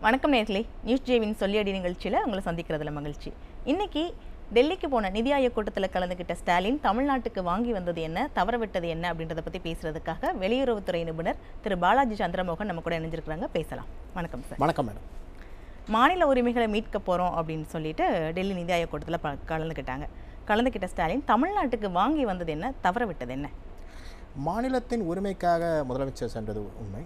வணக்கம் நேர்களே, நியூஸ் ஜேவின் சொல்லியடி நிகழ்ச்சியில் உங்களை சந்திக்கிறதுல மகிழ்ச்சி. இன்னைக்கு டெல்லிக்கு போன நிதி ஆயோக் கூட்டத்தில் கலந்துக்கிட்ட ஸ்டாலின் தமிழ்நாட்டுக்கு வாங்கி வந்தது என்ன, தவறவிட்டது என்ன அப்படின்றத பற்றி பேசுறதுக்காக வெளியுறவுத்துறை நிபுணர் திரு பாலாஜி சந்திரமோகன் நம்ம கூட இணைஞ்சிருக்கிறாங்க. பேசலாம். வணக்கம் சார். வணக்கம் மேடம். மாநில உரிமைகளை மீட்க போகிறோம் அப்படின்னு சொல்லிட்டு டெல்லி நிதி ஆயோக் கூட்டத்தில் கலந்துக்கிட்ட ஸ்டாலின் தமிழ்நாட்டுக்கு வாங்கி வந்தது என்ன, தவறவிட்டது என்ன? மாநிலத்தின் உரிமைக்காக முதலமைச்சர் சென்றது உண்மை.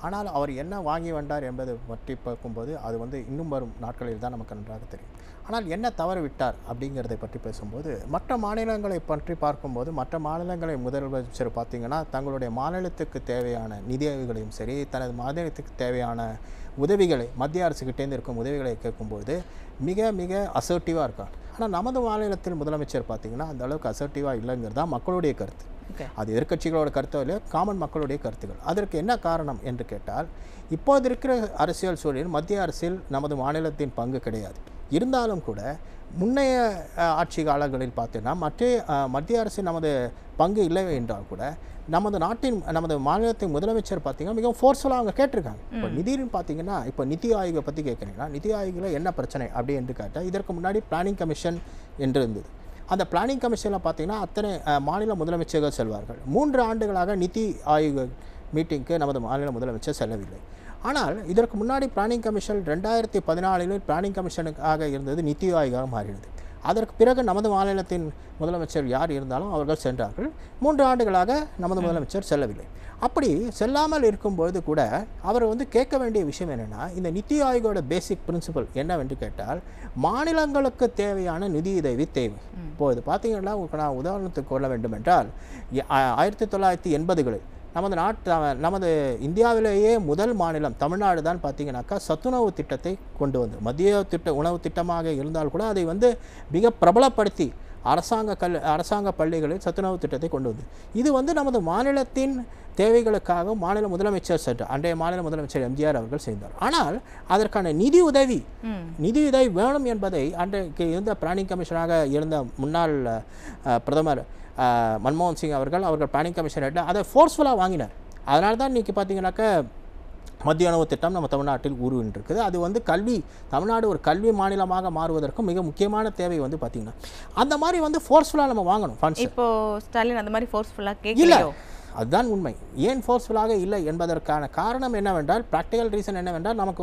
ஆனால் அவர் என்ன வாங்கி வந்தார் என்பதை பற்றி பார்க்கும்போது அது இன்னும் வரும் நாட்களில் தான் நமக்கு நன்றாக தெரியும். ஆனால் என்ன தவறு விட்டார் அப்படிங்கிறதை பற்றி பேசும்போது மற்ற மாநிலங்களை பற்றி பார்க்கும்போது மற்ற மாநிலங்களை முதலமைச்சர் பார்த்திங்கன்னா தங்களுடைய மாநிலத்துக்கு தேவையான நிதிகளையும் சரி, தனது மாநிலத்துக்கு தேவையான உதவிகளை மத்திய அரசுக்கிட்டேருந்து இருக்கும் உதவிகளை கேட்கும்போது மிக மிக அசர்ட்டிவாக இருக்காங்க. ஆனால் நமது மாநிலத்தில் முதலமைச்சர் பார்த்திங்கன்னா அந்த அளவுக்கு அசர்ட்டிவாக இல்லைங்கிறது தான் மக்களுடைய கருத்து. அது எதிர்க்கட்சிகளோட கருத்தோ இல்லையோ, காமன் மக்களுடைய கருத்துக்கள். அதற்கு என்ன காரணம் என்று கேட்டால், இப்போது இருக்கிற அரசியல் சூழலில் மத்திய அரசில் நமது மாநிலத்தின் பங்கு கிடையாது. இருந்தாலும் கூட முன்னைய ஆட்சி காலங்களில் பார்த்தீங்கன்னா மத்திய அரசின் நமது பங்கு இல்லை என்றால் கூட நமது மாநிலத்தின் முதலமைச்சர் பார்த்தீங்கன்னா மிகவும் ஃபோர்ஸ்ஃபுல்லாக அவங்க கேட்டிருக்காங்க. இப்போ நிதின்னு பார்த்தீங்கன்னா, இப்போ நிதி ஆயோகை பற்றி கேட்குறீங்கன்னா, நிதி ஆயோகில் என்ன பிரச்சனை அப்படி என்று கேட்டால், இதற்கு முன்னாடி பிளானிங் கமிஷன் என்று இருந்தது. அந்த பிளானிங் கமிஷனில் பார்த்தீங்கன்னா அத்தனை மாநில முதலமைச்சர்கள் செல்வார்கள். 3 ஆண்டுகளாக நிதி ஆயோக் மீட்டிங்க்கு நமது மாநில முதலமைச்சர் செல்லவில்லை. ஆனால் இதற்கு முன்னாடி பிளானிங் கமிஷன் 2014 பிளானிங் கமிஷனுக்காக இருந்தது நிதி ஆயோகாக மாறினது. அதற்கு பிறகு நமது மாநிலத்தின் முதலமைச்சர் யார் இருந்தாலும் அவர்கள் சென்றார்கள். 3 ஆண்டுகளாக நமது முதலமைச்சர் செல்லவில்லை. அப்படி செல்லாமல் இருக்கும்போது கூட அவர் கேட்க வேண்டிய விஷயம் என்னென்னா, இந்த நிதி ஆயோகோட பேசிக் பிரின்சிபல் என்னவென்று கேட்டால், மாநிலங்களுக்கு தேவையான நிதி உதவி தேவை. இப்போது பார்த்தீங்கன்னா நான் உதாரணத்துக்கு கொள்ள வேண்டும் என்றால், 1980களில் நமது இந்தியாவிலேயே முதல் மாநிலம் தமிழ்நாடு தான் பார்த்தீங்கன்னாக்கா சத்துணவு திட்டத்தை கொண்டு வந்து, மத்திய உணவு திட்டமாக இருந்தால் கூட அதை மிக பிரபலப்படுத்தி அரசாங்க பள்ளிகளில் சத்துணவு திட்டத்தை கொண்டு வந்து, இது நமது மாநிலத்தின் தேவைகளுக்காக மாநில முதலமைச்சர் சென்றார். அன்றைய மாநில முதலமைச்சர் எம்ஜிஆர் அவர்கள் செய்தார். ஆனால் அதற்கான நிதி உதவி வேணும் என்பதை அன்றைக்கு இருந்த பிளானிங் கமிஷனாக இருந்த முன்னாள் பிரதமர் மன்மோகன் சிங் அவர்கள் பிளானிங் கமிஷன் அதை ஃபோர்ஸ்ஃபுல்லாக வாங்கினார். அதனால தான் இன்றைக்கி பார்த்தீங்கன்னாக்கா மத்திய உணவு திட்டம் நம்ம தமிழ்நாட்டில் உருவின்றிருக்குது. அது கல்வி, தமிழ்நாடு ஒரு கல்வி மாநிலமாக மாறுவதற்கு மிக முக்கியமான தேவை பார்த்தீங்கன்னா அந்த மாதிரி ஃபோர்ஸ்ஃபுல்லாக நம்ம வாங்கணும் ஃபண்ட்ஸ். இப்போ ஸ்டாலின் அந்த மாதிரி ஃபோர்ஸ்ஃபுல்லாக கேட்கல. அதுதான் உண்மை. ஏன் ஃபோர்ஸ்ஃபுல்லாக இல்லை என்பதற்கான காரணம் என்னவென்றால், ப்ராக்டிக்கல் ரீசன் என்னவென்றால், நமக்கு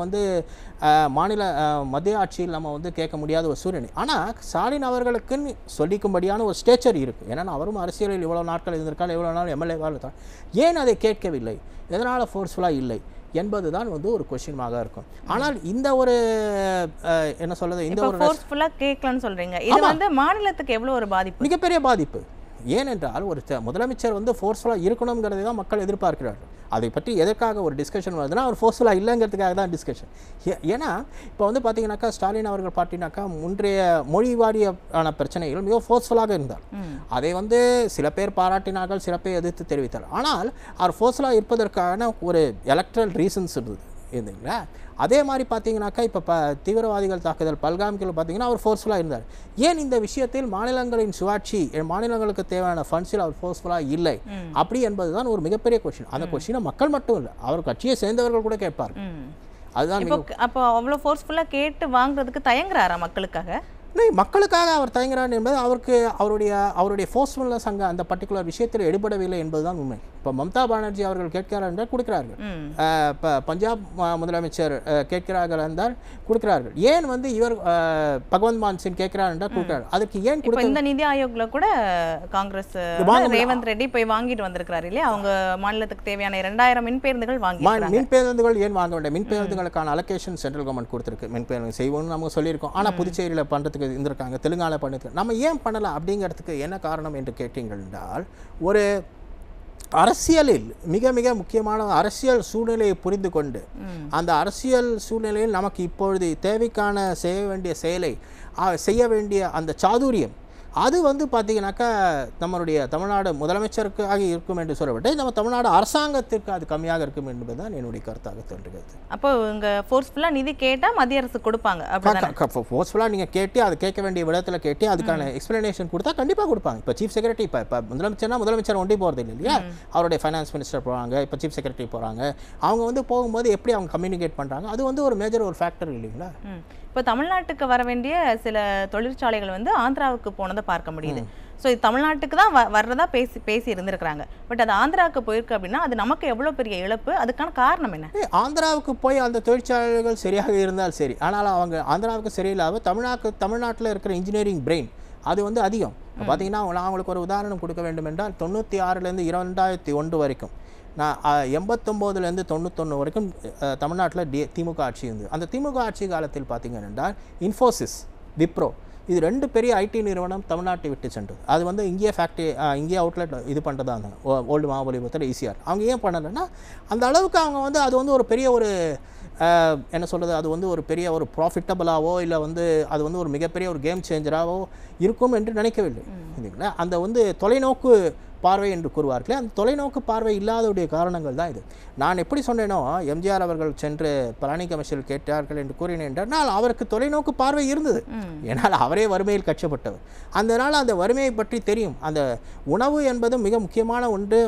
மத்திய ஆட்சியில் நம்ம கேட்க முடியாத ஒரு சூழ்நிலை. ஆனால் ஸ்டாலின் அவர்களுக்குன்னு சொல்லிக்கும்படியான ஒரு ஸ்டேச்சர் இருக்குது. ஏன்னா அவரும் அரசியலில் இவ்வளோ நாட்கள் இருந்திருக்கால், எவ்வளோ நாள் எம்எல்ஏவாக இருந்தால், ஏன் அதை கேட்கவில்லை, எதனால் ஃபோர்ஸ்ஃபுல்லாக இல்லை என்பது தான் ஒரு கொஸ்டினாக இருக்கும். ஆனால் இந்த ஒரு என்ன சொல்றது, இந்த ஒரு ஃபோர்ஸ்ஃபுல்லாக கேட்கலன்னு சொல்கிறீங்க, இது மாநிலத்துக்கு எவ்வளோ ஒரு பாதிப்பு, மிகப்பெரிய பாதிப்பு. ஏனென்றால் ஒரு முதலமைச்சர் ஃபோர்ஸ்ஃபுல்லாக இருக்கணுங்கிறதை தான் மக்கள் எதிர்பார்க்கிறார்கள். அதை பற்றி எதற்காக ஒரு டிஸ்கஷன் வருதுன்னா, அவர் ஃபோர்ஸ்ஃபுல்லாக இல்லைங்கிறதுக்காக தான் டிஸ்கஷன். ஏன்னா இப்போ பார்த்தீங்கன்னாக்கா ஸ்டாலின் அவர்கள் பார்த்தீங்கன்னாக்கா முன்றைய மொழி வாரியான பிரச்சனைகள் மிக ஃபோர்ஸ்ஃபுல்லாக இருந்தார். அதை சில பேர் பாராட்டினார்கள், சில பேர் எதிர்த்து தெரிவித்தார். ஆனால் அவர் ஃபோர்ஸ்ஃபுல்லாக இருப்பதற்கான ஒரு எலக்ட்ரல் ரீசன்ஸ் இருந்தது இல்லைங்களா? அதே மாதிரி பார்த்தீங்கன்னாக்கா இப்போ தீவிரவாதிகள் தாக்குதல் பல்காமிகள் பார்த்தீங்கன்னா அவர் ஃபோர்ஸ்ஃபுல்லாக இருந்தார். ஏன் இந்த விஷயத்தில் மாநிலங்களின் சுயாட்சி, மாநிலங்களுக்கு தேவையான ஃபண்ட்ஸில் அவர் ஃபோர்ஸ்ஃபுல்லாக இல்லை அப்படி என்பதுதான் ஒரு மிகப்பெரிய கொஸ்டின். அந்த கொஸ்டினை மக்கள் மட்டும் இல்லை, அவர் கட்சியை சேர்ந்தவர்கள் கூட கேட்பார். அதுதான். அப்போ அவ்வளோ ஃபோர்ஸ்ஃபுல்லாக கேட்டு வாங்குறதுக்கு தயங்குறாரா மக்களுக்காக? மக்களுக்காக அவர் தயங்குறார் என்பது அவருடைய ஃபோர்ஸ்ஃபுல்னஸ் அங்கே அந்த பர்டிகுலர் விஷயத்தில் எடுபடவில்லை என்பதுதான் உண்மை. இப்போ மம்தா பானர்ஜி அவர்கள் கேட்கிறார் என்றால் கொடுக்கிறார்கள். இப்போ பஞ்சாப் முதலமைச்சர் கேட்கிறார்கள் என்றால் கொடுக்கிறார்கள். ஏன் இவர் பகவந்த் மான் சிங் கேட்கிறார் என்றால் கொடுக்கிறார். அதுக்கு ஏன் இந்த நிதி ஆயோக்ல கூட காங்கிரஸ் ரேவந்த் ரெட்டி போய் வாங்கிட்டு வந்திருக்கிறார் இல்லையா? அவங்க மாநிலத்துக்கு தேவையான 2000 மின்பேருந்துகள் மின்பேருந்துகள் ஏன் வாங்க வேண்டாம்? மின்பேருந்துகளுக்கான அலோகேஷன் சென்ட்ரல் கவர்மெண்ட் கொடுத்துருக்கு. மின்பேருந்து செய்வோம்னு நம்ம சொல்லியிருக்கோம். ஆனால் புதுச்சேரியில் பண்ணுறதுக்கு இருந்திருக்காங்க, தெலுங்கானா பண்ணுறதுக்கு நம்ம ஏன் பண்ணலாம் அப்படிங்கிறதுக்கு என்ன காரணம் என்று கேட்டீர்கள் என்றால், ஒரு அரசியலில் மிக மிக முக்கியமான அரசியல் சூழ்நிலையை புரிந்து கொண்டு அந்த அரசியல் சூழ்நிலையில் நமக்கு இப்பொழுது தேவைக்கான செய்ய வேண்டிய செயலை செய்ய வேண்டிய அந்த சாதுரியம், அது வந்து பார்த்தீங்கன்னாக்கா நம்மளுடைய தமிழ்நாடு முதலமைச்சருக்காக இருக்கும் என்று சொல்லப்பட்டு நம்ம தமிழ்நாடு அரசாங்கத்திற்கு அது கம்மியாக இருக்கும் என்பது தான் என்னுடைய கருத்தாக தோன்றுகிறது. அப்போ இங்கே ஃபோர்ஸ்ஃபுல்லாக நிதி கேட்டால் மத்திய அரசு கொடுப்பாங்க அப்படி ஃபோர்ஸ்ஃபுல்லாக நீங்கள் கேட்டு அது கேட்க வேண்டிய விடத்தில் கேட்டு அதுக்கான எக்ஸ்பிளனேஷன் கொடுத்தா கண்டிப்பாக கொடுப்பாங்க. இப்போ சீஃப் செக்ரட்டரி இப்போ முதலமைச்சர் ஒண்டி போகிறது இல்லை இல்லையா, அவருடைய ஃபைனான்ஸ் மினிஸ்டர் போகிறாங்க, இப்போ சீஃப் செக்ரட்டரி போகிறாங்க, அவங்க வந்து போகும்போது எப்படி அவங்க கம்யூனிகேட் பண்ணுறாங்க, அது வந்து ஒரு மேஜர் ஒரு ஃபேக்டர் இல்லைங்களா. இப்போ தமிழ்நாட்டுக்கு வர வேண்டிய சில தொழிற்சாலைகள் வந்து ஆந்திராவுக்கு போனதை பார்க்க முடியுது. ஸோ இது தமிழ்நாட்டுக்கு தான் வர்றதா பேசி இருந்திருக்கிறாங்க. பட் அது ஆந்திராவுக்கு போயிருக்கு அப்படின்னா அது நமக்கு எவ்வளோ பெரிய இழப்பு, அதுக்கான காரணம் என்ன? ஆந்திராவுக்கு போய் அந்த தொழிற்சாலைகள் சரியாக இருந்தால் சரி, ஆனால் அவங்க ஆந்திராவுக்கு சரியில்லாமல் தமிழ்நாட்டில் இருக்கிற இன்ஜினியரிங் பிரெயின் அது வந்து அதிகம். பார்த்தீங்கன்னா நான் உங்களுக்கு ஒரு உதாரணம் கொடுக்க வேண்டும் என்றால் 96லேருந்து 2001 வரைக்கும், நான் 89லேருந்து 91 வரைக்கும் தமிழ்நாட்டில் திமுக ஆட்சி இருந்தது. அந்த திமுக ஆட்சி காலத்தில் பார்த்தீங்க என்றால் இன்ஃபோசிஸ், விப்ரோ இது 2 பெரிய ஐடி நிறுவனம் தமிழ்நாட்டை விட்டு சென்றது. அது வந்து இங்கேயே ஃபேக்ட்ரி இங்கேயே அவுட்லெட் இது பண்ணுறதா இருந்தாங்க. ஓல்டு மகாபலிபுரத்தில் ஈசிஆர் அவங்க ஏன் பண்ணலைன்னா அந்த அளவுக்கு அவங்க வந்து அது வந்து ஒரு பெரிய ஒரு என்ன சொல்கிறது, அது வந்து ஒரு பெரிய ஒரு ப்ராஃபிட்டபுளாவோ இல்லை வந்து அது வந்து ஒரு மிகப்பெரிய ஒரு கேம் சேஞ்சராகவோ இருக்கும் என்று நினைக்கவில்லை. இல்லைங்களா, அந்த வந்து தொலைநோக்கு பார்வை என்று கூறுவார்களே, அந்த தொலைநோக்கு பார்வை இல்லாதவுடைய காரணங்கள் தான் இது. நான் எப்படி சொன்னேனோ எம்ஜிஆர் அவர்கள் சென்று பிளானிங் கமிஷனில் கேட்டார்கள் என்று கூறினேன் என்றால் அவருக்கு தொலைநோக்கு பார்வை இருந்தது. ஏன்னால் அவரே வறுமையில் கஷ்டப்பட்டவர். அதனால் அந்த வறுமையை பற்றி தெரியும். அந்த உணவு என்பது மிக முக்கியமான ஒன்று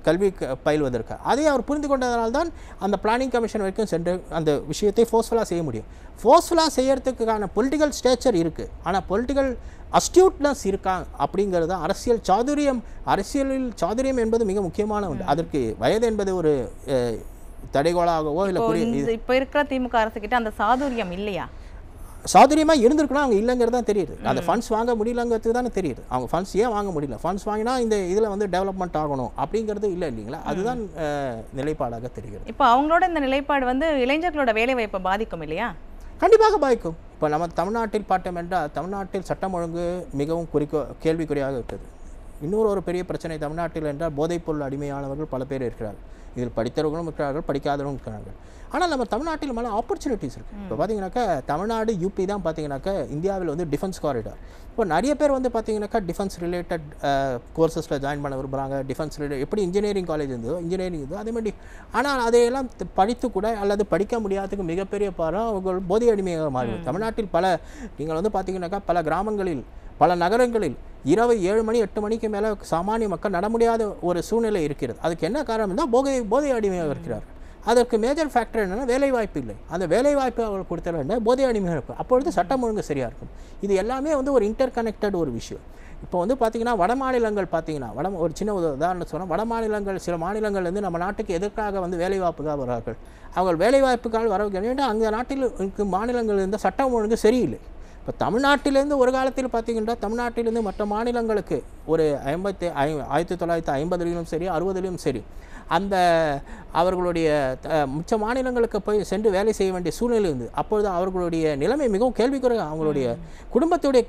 கல்வி பயில்வதற்கு. அதை அவர் புரிந்து கொண்டதனால்தான் அந்த பிளானிங் கமிஷன் வரைக்கும் சென்று அந்த விஷயத்தை ஃபோர்ஸ்ஃபுல்லாக செய்ய முடியும். ஃபோர்ஸ்ஃபுல்லாக செய்யறதுக்கான பொலிட்டிக்கல் ஸ்டேச்சர் இருக்குது, ஆனால் பொலிட்டிக்கல் அஸ்டியூட்னஸ் இருக்காங்க அப்படிங்கிறது அரசியலில் சாதுரியம் என்பது மிக முக்கியமான ஒன்று. அதற்கு வயது என்பது ஒரு தடைகோளாகவோ இல்லை. இப்போ இருக்கிற திமுக அரசு கிட்ட அந்த சாதுரியம் இல்லையா? சாதுரியமாக இருந்திருக்கணும், அவங்க இல்லைங்கிறது தான் தெரியுது. அந்த ஃபண்ட்ஸ் வாங்க முடியலங்கிறது தானே தெரியுது. அவங்க ஃபண்ட்ஸ் ஏன் வாங்க முடியல, ஃபண்ட்ஸ் வாங்கினா இந்த இதில் வந்து டெவலப்மெண்ட் ஆகணும் அப்படிங்கிறது இல்லை இல்லைங்களா, அதுதான் நிலைப்பாடாக தெரிகிறது. இப்போ அவங்களோட இந்த நிலைப்பாடு வந்து இளைஞர்களோட வேலை வாய்ப்பை பாதிக்கும் இல்லையா? கண்டிப்பாக பாதிக்கும். இப்போ நம்ம தமிழ்நாட்டில் பார்த்தோம் என்றால் தமிழ்நாட்டில் சட்டம் ஒழுங்கு மிகவும் கேள்விக்குறியாக இருக்குது. இன்னொரு பெரிய பிரச்சனை தமிழ்நாட்டில் என்றால் போதைப்பொருள் அடிமையானவர்கள் பல பேர் இருக்கிறார்கள். இதில் படித்தவர்களும் இருக்கிறார்கள், படிக்காதவர்களும் இருக்கிறார்கள். ஆனால் நம்ம தமிழ்நாட்டில் மேலே ஆப்பர்ச்சுனிட்டிஸ் இருக்குது. இப்போ பார்த்தீங்கன்னாக்கா தமிழ்நாடு யூபி தான் பார்த்தீங்கன்னாக்கா இந்தியாவில் வந்து டிஃபென்ஸ் காரிடார். இப்போ நிறைய பேர் வந்து பார்த்தீங்கன்னாக்கா டிஃபென்ஸ் ரிலேட்டட் கோர்சஸில் ஜாயின் பண்ண விரும்புகிறாங்க. டிஃபென்ஸ் ரிலேட்டட் எப்படி இன்ஜினியரிங் காலேஜ் இருந்ததோ இன்ஜினியரிங் இருந்தோ அதே மாதிரி. ஆனால் அதையெல்லாம் படித்து கூட அல்லது படிக்க முடியாததுக்கு மிகப்பெரிய பாரம் அவங்க போதை அடிமையாக மாறும். தமிழ்நாட்டில் நீங்கள் வந்து பார்த்தீங்கன்னாக்கா பல கிராமங்களில் பல நகரங்களில் இரவு 7 மணி 8 மணிக்கு மேலே சாமானிய மக்கள் நட முடியாத ஒரு சூழ்நிலை இருக்கிறது. அதுக்கு என்ன காரணம் தான் போதை அடிமையாக இருக்கிறார்கள். அதற்கு மேஜர் ஃபேக்டர் என்னென்னா வேலைவாய்ப்பு இல்லை. அந்த வேலைவாய்ப்பு அவர்கள் கொடுத்தா போதை அடிமையாக இருக்கும். அப்பொழுது சட்டம் ஒழுங்கு சரியாக இருக்கும். இது எல்லாமே வந்து ஒரு இன்டர் ஒரு விஷயம். இப்போ வந்து பார்த்திங்கன்னா வட மாநிலங்கள் பார்த்தீங்கன்னா ஒரு சின்ன உதாரணம் சொன்னால் வட மாநிலங்கள் சில மாநிலங்கள் வந்து நம்ம நாட்டுக்கு எதற்காக வந்து வேலைவாய்ப்புக்காக வரார்கள். அவங்க வேலைவாய்ப்புக்காக வர வேண்டாம். அங்கே நாட்டில் இருக்க மாநிலங்கள் இருந்த சட்டம் ஒழுங்கு சரியில்லை. இப்போ தமிழ்நாட்டிலேருந்து ஒரு காலத்தில் பார்த்தீங்கன்னா தமிழ்நாட்டிலேருந்து மற்ற மாநிலங்களுக்கு ஒரு 1950லையும் சரி 60லையும் சரி அந்த அவர்களுடைய மிச்ச மாநிலங்களுக்கு போய் சென்று வேலை செய்ய வேண்டிய சூழ்நிலை இருந்து அப்பொழுது அவர்களுடைய நிலைமை மிகவும் கேள்விக்குறையாக, அவங்களுடைய குடும்பத்துடைய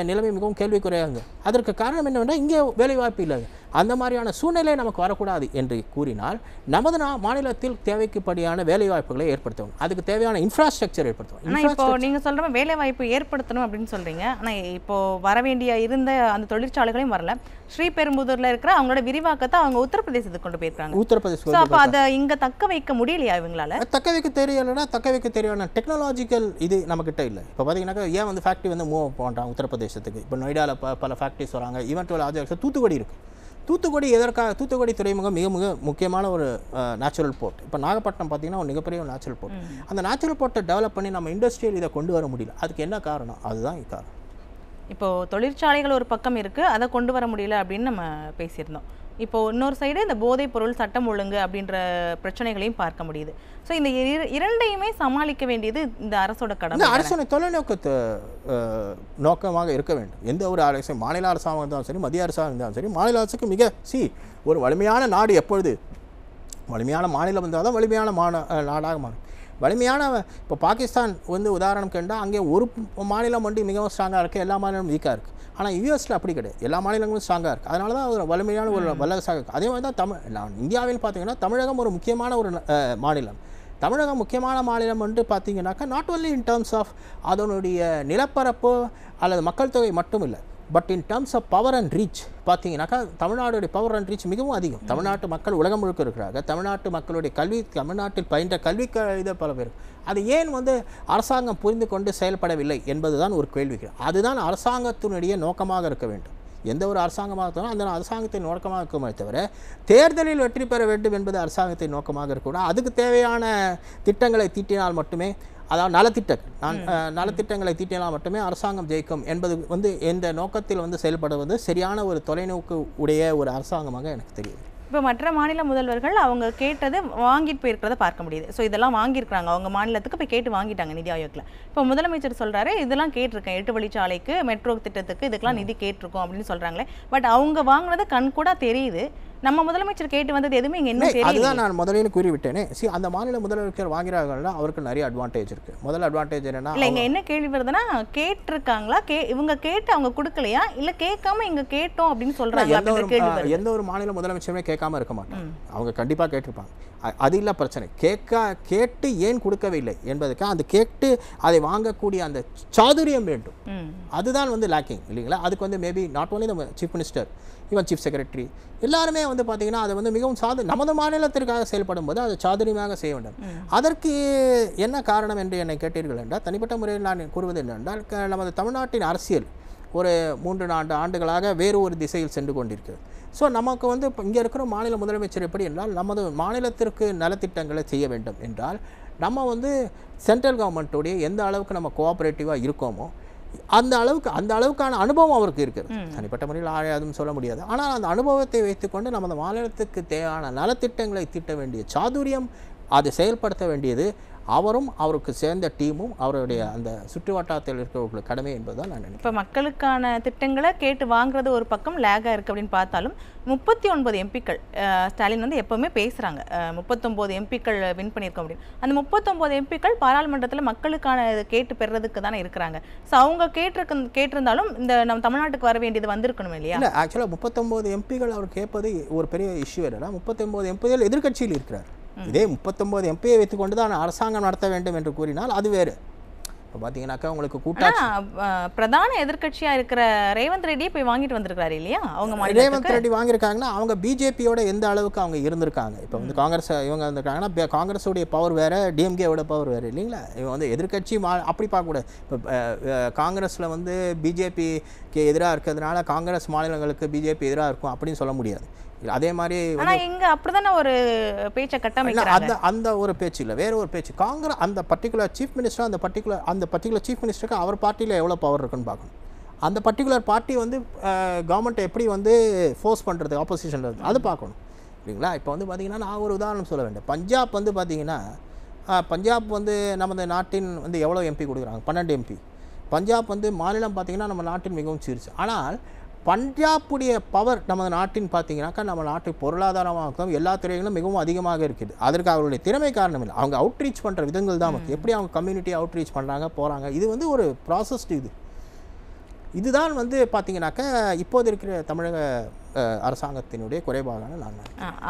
நிலைமை மிகவும் குறையாங்க. அதற்கு காரணம் என்னவென்றால் இங்கே வேலைவாய்ப்பு இல்லை. அந்த மாதிரியான சூழ்நிலை நமக்கு வரக்கூடாது என்று கூறினால் நமது மாநிலத்தில் தேவைக்குப்படியான வேலைவாய்ப்புகளை ஏற்படுத்தணும். அதுக்கு தேவையான இன்ஃப்ராஸ்ட்ரக்சர் ஏற்படுத்தணும். ஆனால் இப்போ நீங்கள் சொல்கிற வேலைவாய்ப்பு ஏற்படுத்தணும் அப்படின்னு சொல்கிறீங்க. ஆனால் இப்போது வர வேண்டிய இருந்த அந்த தொழிற்சாலைகளையும் வரல. ஸ்ரீபெரும்புதூரில் இருக்கிற அவங்களோட விரிவாக்கத்தை அவங்க உத்தரப்பிரதேசத்துக்கு கொண்டு போயிருக்காங்க. உத்தரப்பிரதேசம் அப்போ அதை இங்கே தக்க வைக்க முடியலையா இவங்களால? தக்க வைக்க தெரியலைன்னா தக்க வைக்க தெரியாத டெக்னாலஜிக்கல் இது நம்மக்கிட்ட இல்லை. இப்போ பார்த்தீங்கன்னாக்கா ஏன் வந்து ஃபேக்ட்ரி வந்து மூவ் பண்ணுறாங்க உத்தரப்பிரதேசத்துக்கு. இப்போ நொய்டாவில் பல ஃபேக்ட்ரிஸ் வராங்க. ஈவென்ட்டுவல் ஆஜெக்ட்ஸ் தூத்துக்குடி இருக்குது. தூத்துக்குடி எதற்காக? தூத்துக்குடி துறைமுகம் மிக முக்கியமான ஒரு நேச்சுரல் போர்ட். இப்போ நாகப்பட்டினம் பார்த்தீங்கன்னா ஒரு மிகப்பெரிய ஒரு நேச்சுரல் போர்ட். அந்த நேச்சுரல் போர்ட்டை டெவலப் பண்ணி நம்ம இண்டஸ்ட்ரியல் இதை கொண்டு வர முடியல. அதுக்கு என்ன காரணம்? அதுதான் காரணம். இப்போது தொழிற்சாலைகள் ஒரு பக்கம் இருக்குது, அதை கொண்டு வர முடியல அப்படின்னு நம்ம பேசியிருந்தோம். இப்போது இன்னொரு சைடு இந்த போதைப் பொருள் சட்டம் ஒழுங்கு அப்படின்ற பிரச்சனைகளையும் பார்க்க முடியுது. ஸோ இந்த இரண்டையுமே சமாளிக்க வேண்டியது இந்த அரசோட கடமை. அரசு தொலைநோக்கத்தை நோக்கமாக இருக்க வேண்டும். எந்த ஒரு அரசு, மாநில அரசாங்கம் இருந்தாலும் சரி மத்திய அரசாங்கம் இருந்தாலும் சரி, மாநில அரசுக்கு ஒரு வலிமையான நாடு எப்பொழுது வலிமையான மாநிலம் இருந்தால் தான் வலிமையான நாடாக மாறும். வலிமையான இப்போ பாகிஸ்தான் வந்து உதாரணம் கேட்டால் அங்கே ஒரு மாநிலம் வந்து மிகவும் ஸ்ட்ராங்காக இருக்குது, எல்லா மாநிலமும் வீக்காக இருக்குது. ஆனால் யூஎஸில் அப்படி கிடையாது, எல்லா மாநிலங்களும் ஸ்ட்ராங்காக இருக்குது. அதனால தான் ஒரு வலிமையான ஒரு வல்லரசாக இருக்குது. அதே மாதிரி தான் இந்தியாவில் பார்த்தீங்கன்னா தமிழகம் ஒரு முக்கியமான ஒரு மாநிலம். தமிழகம் முக்கியமான மாநிலம் வந்து பார்த்தீங்கன்னாக்கா not only in terms of அதனுடைய நிலப்பரப்பு அல்லது மக்கள் தொகை மட்டும் இல்லை, but in terms of power and reach பார்த்தீங்கன்னாக்கா தமிழ்நாடுடைய பவர் அண்ட் ரீச் மிகவும் அதிகம். தமிழ்நாட்டு மக்கள் உலகம் முழுக்க இருக்கிறாங்க. தமிழ்நாட்டு மக்களுடைய கல்வி, தமிழ்நாட்டில் பயின்ற கல்வி இதை பல பேர் அது ஏன் வந்து அரசாங்கம் புரிந்து கொண்டு செயல்படவில்லை என்பதுதான் ஒரு கேள்வி. அதுதான் அரசாங்கத்தினுடைய நோக்கமாக இருக்க வேண்டும். எந்த ஒரு அரசாங்கமாக இருந்தாலும் அந்த அரசாங்கத்தின் நோக்கமாக இருக்குமே தவிர தேர்தலில் வெற்றி பெற வேண்டும் என்பது அரசாங்கத்தின் நோக்கமாக இருக்கக்கூடாது. அதுக்கு தேவையான திட்டங்களை தீட்டினால் மட்டுமே, அதாவது நலத்திட்டங்களை தீட்டினால் மட்டுமே அரசாங்கம் ஜெயிக்கும் என்பது வந்து எந்த நோக்கத்தில் வந்து செயல்படுவது சரியான ஒரு தொலைநோக்கு உடைய ஒரு அரசாங்கமாக எனக்கு தெரியுது. இப்போ மற்ற மாநில முதல்வர்கள் அவங்க கேட்டது வாங்கிட்டு போயிருக்கிறத பார்க்க முடியுது. ஸோ இதெல்லாம் வாங்கியிருக்கிறாங்க, அவங்க மாநிலத்துக்கு போய் கேட்டு வாங்கிட்டாங்க நிதி ஆயோக்கில். இப்போ முதலமைச்சர் சொல்கிறாரு இதெல்லாம் கேட்டிருக்கேன், 8 வழிச்சாலைக்கு, மெட்ரோ திட்டத்துக்கு இதுக்கெல்லாம் நிதி கேட்டிருக்கோம் அப்படின்னு சொல்கிறாங்களே. பட் அவங்க வாங்கினது கண்கூட தெரியுது. நம்ம முதலமைச்சர் கேட்டு வந்தது எதுவுமே இங்கே இன்னும் தெரியல. அதுதான் நான் முதலில் கூறிவிட்டேனே. அந்த மாநில முதலமைச்சர் வாங்குறாங்கன்னா அவருக்கு நிறைய அட்வான்டேஜ் இருக்குது. முதல் அட்வான்டேஜ் என்னன்னா, இல்லை இங்கே என்ன கேள்வி வருதுன்னா, கேட்டிருக்காங்களா, இவங்க கேட்டு அவங்க கொடுக்கலையா, இல்லை கேட்காம இங்கே கேட்டோம் அப்படின்னு சொல்கிறாங்க. எந்த ஒரு மாநில முதலமைச்சருமே கேட்காம இருக்க மாட்டாங்க. அவங்க கண்டிப்பாக கேட்டிருப்பாங்க. அது இல்லை பிரச்சனை. கேட்டு ஏன் கொடுக்கவில்லை என்பதுக்கு அந்த கேட்டு அதை வாங்கக்கூடிய அந்த சாதுரியம் வேண்டும். அதுதான் வந்து லேக்கிங் இல்லைங்களா. அதுக்கு வந்து maybe not only the chief minister, even chief secretary எல்லாருமே வந்து பார்த்தீங்கன்னா அதை வந்து மிகவும் நமது மாநிலத்திற்காக செயல்படும் போது அதை சாதுரியமாக செய்ய வேண்டும். அதற்கு என்ன காரணம் என்று என்னை கேட்டீர்கள் என்றால், தனிப்பட்ட முறையில் நான் கூறுவது என்னென்றால், நமது தமிழ்நாட்டின் அரசியல் ஒரு 3-4 ஆண்டுகளாக வேறு ஒரு திசையில் சென்று கொண்டிருக்கிறது. ஸோ நமக்கு வந்து இங்கே இருக்கிற மாநில முதலமைச்சர் எப்படி என்றால், நமது மாநிலத்திற்கு நலத்திட்டங்களை செய்ய வேண்டும் என்றால் நம்ம வந்து சென்ட்ரல் கவர்மெண்ட்டுடைய எந்த அளவுக்கு நம்ம கோஆப்ரேட்டிவாக இருக்கோமோ அந்த அளவுக்கான அனுபவம் அவருக்கு இருக்குது. தனிப்பட்ட முறையில் அதுவும் சொல்ல முடியாது. ஆனால் அந்த அனுபவத்தை வைத்துக்கொண்டு நமது மாநிலத்துக்கு தேவையான நலத்திட்டங்களை தீட்ட வேண்டிய சாதுரியம், அதை செயல்படுத்த வேண்டியது அவரும் அவருக்கு சேர்ந்த டீமும் அவருடைய அந்த சுற்றுவட்டாரத்தில் இருக்கிறவர்களுக்கு கடமை என்பதுதான் நான் நினைக்கிறேன். இப்போ மக்களுக்கான திட்டங்களை கேட்டு வாங்குறது ஒரு பக்கம் லேகாக இருக்குது அப்படின்னு பார்த்தாலும் 39 எம்பிக்கள் ஸ்டாலின் வந்து எப்போவுமே பேசுகிறாங்க, 39 எம்பிக்கள் வின் பண்ணியிருக்கோம் அப்படின்னு. அந்த 39 எம்பிக்கள் பாராளுமன்றத்தில் மக்களுக்கான கேட்டு பெறுறதுக்கு தானே இருக்கிறாங்க. ஸோ அவங்க கேட்டிருந்தாலும் இந்த நம்ம தமிழ்நாட்டுக்கு வர வேண்டியது வந்திருக்கணும் இல்லையா? இல்லை, ஆக்சுவலாக 39 எம்பிகள் அவர் கேட்பது ஒரு பெரிய இஷ்யூ இல்லைனா. 39 எம்பிகள் எதிர்கட்சியில் இருக்கிறார். இதே 39 எம்பியை வைத்துக்கொண்டு தான் அரசாங்கம் நடத்த வேண்டும் என்று கூறினால் அது வேறு. இப்போ பார்த்தீங்கன்னாக்கா உங்களுக்கு கூட்டாட்சி பிரதான எதிர்கட்சியாக இருக்கிற ரேவந்த் ரெட்டியை போய் வாங்கிட்டு வந்திருக்காரு இல்லையா? அவங்க ரேவந்த் ரெட்டி வாங்கியிருக்காங்கன்னா அவங்க பிஜேபியோட எந்த அளவுக்கு அவங்க இருந்திருக்காங்க. இப்போ வந்து காங்கிரஸ் இவங்க இருந்திருக்காங்கன்னா காங்கிரஸுடைய பவர் வேறு, டிஎம்கேவோட பவர் வேறு இல்லைங்களா. இவங்க வந்து எதிர்கட்சி அப்படி பார்க்கக்கூடாது. இப்போ காங்கிரஸில் வந்து பிஜேபிக்கு எதிராக இருக்கிறதுனால காங்கிரஸ் மாநிலங்களுக்கு பிஜேபி எதிராக இருக்கும் அப்படின்னு சொல்ல முடியாது. அதே மாதிரி இங்க அப்படிதானே ஒரு பேச்சை கட்டமைக்கிறாங்க. அந்த ஒரு பேச்சு இல்லை, வேற ஒரு பேச்சு. காங்கிரஸ் அந்த பர்டிகுலர் சீஃப் மினிஸ்டர் அந்த பர்டிகுலர் சீஃப் மினிஸ்டருக்கு அவர் பார்ட்டியில் எவ்வளோ பவர் இருக்குன்னு பார்க்கணும். அந்த பர்டிகுலர் பார்ட்டி வந்து கவர்மெண்ட்டை எப்படி வந்து ஃபோர்ஸ் பண்ணுறது, ஆப்போசிஷன் அது பார்க்கணும் இல்லைங்களா. இப்போ வந்து பார்த்திங்கன்னா நான் ஒரு உதாரணம் சொல்ல வேண்டும். பஞ்சாப் வந்து பார்த்திங்கன்னா பஞ்சாப் வந்து நமது நாட்டின் வந்து எவ்வளோ எம்பி கொடுக்குறாங்க, 12 எம்பி. பஞ்சாப் வந்து மாநிலம் பார்த்திங்கன்னா நம்ம நாட்டின் மிகவும் சிறுசு. ஆனால் பஞ்சாப்புடைய பவர் நமது நாட்டின் பார்த்தீங்கன்னாக்கா நம்ம நாட்டு பொருளாதாரமாகவும் எல்லா துறைகளும் மிகவும் அதிகமாக இருக்குது. அதற்கு அவருடைய திறமை காரணம் இல்லை, அவங்க அவுட்ரீச் பண்ணுற விதங்கள் தான் முக்கியம். எப்படி அவங்க கம்யூனிட்டி அவுட்ரீச் பண்ணுறாங்க போகிறாங்க, இது வந்து ஒரு ப்ராசஸ்டு இதுதான் வந்து பார்த்தீங்கன்னாக்கா இப்போது இருக்கிற தமிழக அரசாங்கத்தினுடைய குறைபாடான நான்.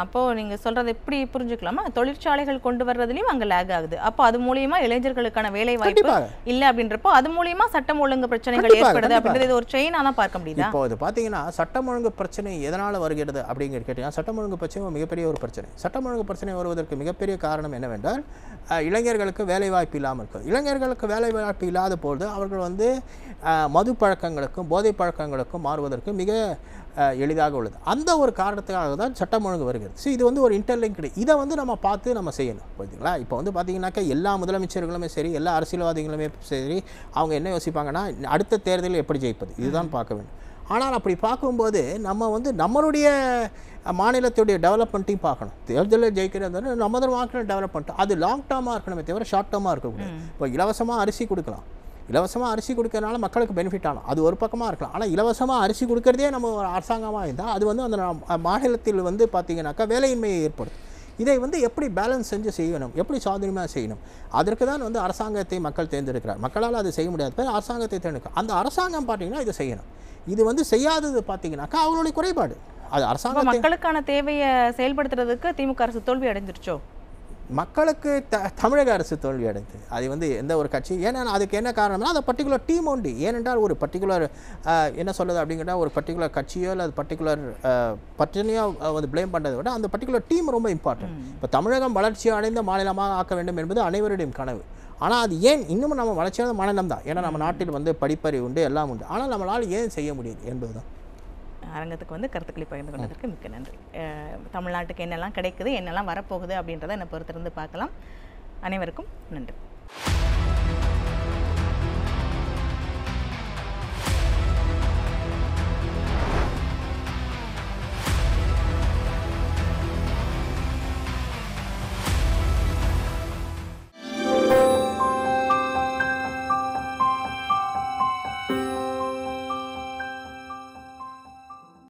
அப்போது நீங்கள் சொல்கிறது எப்படி புரிஞ்சுக்கலாமா, தொழிற்சாலைகள் கொண்டு வர்றதுலையும் அங்கே லேக் ஆகுது. அப்போ அது மூலியமா இளைஞர்களுக்கான வேலை வாய்ப்பு இல்லை அப்படின்றப்போ அது மூலியமா சட்டம் ஒழுங்கு பிரச்சனைகள் ஏற்படுது அப்படின்றது ஒரு செயினாக தான் பார்க்க முடியுது. இப்போ அது பார்த்தீங்கன்னா சட்டம் ஒழுங்கு பிரச்சனை எதனால் வருகிறது அப்படிங்கிற கேட்டீங்கன்னா, சட்டம் ஒழுங்கு பிரச்சனை மிகப்பெரிய ஒரு பிரச்சனை. சட்டம் ஒழுங்கு பிரச்சனை வருவதற்கு மிகப்பெரிய காரணம் என்னவென்றால் இளைஞர்களுக்கு வேலை வாய்ப்பு இல்லாமல் இருக்குது. இளைஞர்களுக்கு வேலை வாய்ப்பு இல்லாத பொழுது அவர்கள் வந்து மது பழக்கங்களுக்கும் போதை பழக்கங்களுக்கும் மாறுவதற்கு மிக எளிதாக உள்ளது. அந்த ஒரு காரணத்துக்காக தான் சட்டம் ஒழுங்கு வருகிறது. ஸோ இது வந்து ஒரு இன்டர்லிங்க்டு. இதை வந்து நம்ம பார்த்து நம்ம செய்யணும் பார்த்தீங்களா. இப்போ வந்து பார்த்தீங்கன்னாக்கா எல்லா முதலமைச்சர்களுமே சரி, எல்லா அரசியல்வாதிகளுமே சரி, அவங்க என்ன யோசிப்பாங்கன்னா அடுத்த தேர்தலில் எப்படி ஜெயிப்பது, இதுதான் பார்க்க வேண்டும். ஆனால் அப்படி பார்க்கும்போது நம்ம வந்து நம்மளுடைய மாநிலத்துடைய டெவலப்மெண்ட்டையும் பார்க்கணும். தேர்தலில் ஜெயிக்கிறது நம்ம மாநில டெவலப்மெண்ட் அது லாங் டேர்மாக இருக்கணுமே தவிர ஷார்ட் டேர்மாக இருக்கக்கூடாது. இப்போ இலவசமாக அரிசி கொடுக்கலாம், இலவசமாக அரிசி கொடுக்கறதுனால மக்களுக்கு பெனிஃபிட் ஆகலாம், அது ஒரு பக்கமாக இருக்கலாம். ஆனால் இலவசமாக அரிசி கொடுக்கறதே நம்ம ஒரு அரசாங்கமாக இருந்தால் அது வந்து அந்த மாநிலத்தில் வந்து பார்த்திங்கனாக்கா வேலையின்மையை ஏற்படுத்தும். இதை வந்து எப்படி பேலன்ஸ் செஞ்சு செய்யணும், எப்படி சாதனமாக செய்யணும், அதற்கு தான் வந்து அரசாங்கத்தை மக்கள் தேர்ந்தெடுக்கிறார். மக்களால் அது செய்ய முடியாது, அரசாங்கத்தை தேர்ந்தெடுக்கும். அந்த அரசாங்கம் பார்த்திங்கன்னா இதை செய்யணும். இது வந்து செய்யாதது பார்த்திங்கனாக்கா அவங்களுடைய குறைபாடு. அது அரசாங்கம் மக்களுக்கான தேவையை செயல்படுத்துறதுக்கு திமுக அரசு தோல்வி அடைஞ்சிருச்சோ? மக்களுக்கு தமிழக அரசு தோல்வி அடைந்தது. அது வந்து எந்த ஒரு கட்சி, ஏன்னா அதுக்கு என்ன காரணம்னா அந்த பர்டிகுலர் டீம் உண்டு. ஏனென்றால் ஒரு பர்டிகுலர் என்ன சொல்லுது அப்படிங்கிற ஒரு பர்டிகுலர் கட்சியோ இல்லை அது பர்டிகுலர் பர்டினையோ வந்து ப்ளேம் பண்ணுறதை விட அந்த பர்டிகுலர் டீம் ரொம்ப இம்பார்ட்டன்ட். இப்போ தமிழகம் வளர்ச்சி அடைந்த மாநிலமாக ஆக்க வேண்டும் என்பது அனைவருடையும் கனவு. ஆனால் அது ஏன் இன்னமும் நம்ம வளர்ச்சியான மாநிலம் தான், ஏன்னா நம்ம நாட்டில் வந்து படிப்பறிவு உண்டு, எல்லாம் உண்டு. ஆனால் நம்மளால் ஏன் செய்ய முடியும் என்பது தான். அரங்கத்துக்கு வந்து கருத்துக்களை பகிர்ந்து கொண்டதற்கு மிக்க நன்றி. தமிழ்நாட்டுக்கு என்னெல்லாம் கிடைக்குது, என்னெல்லாம் வரப்போகுது அப்படின்றத என்னை பொறுத்திருந்து பார்க்கலாம். அனைவருக்கும் நன்றி.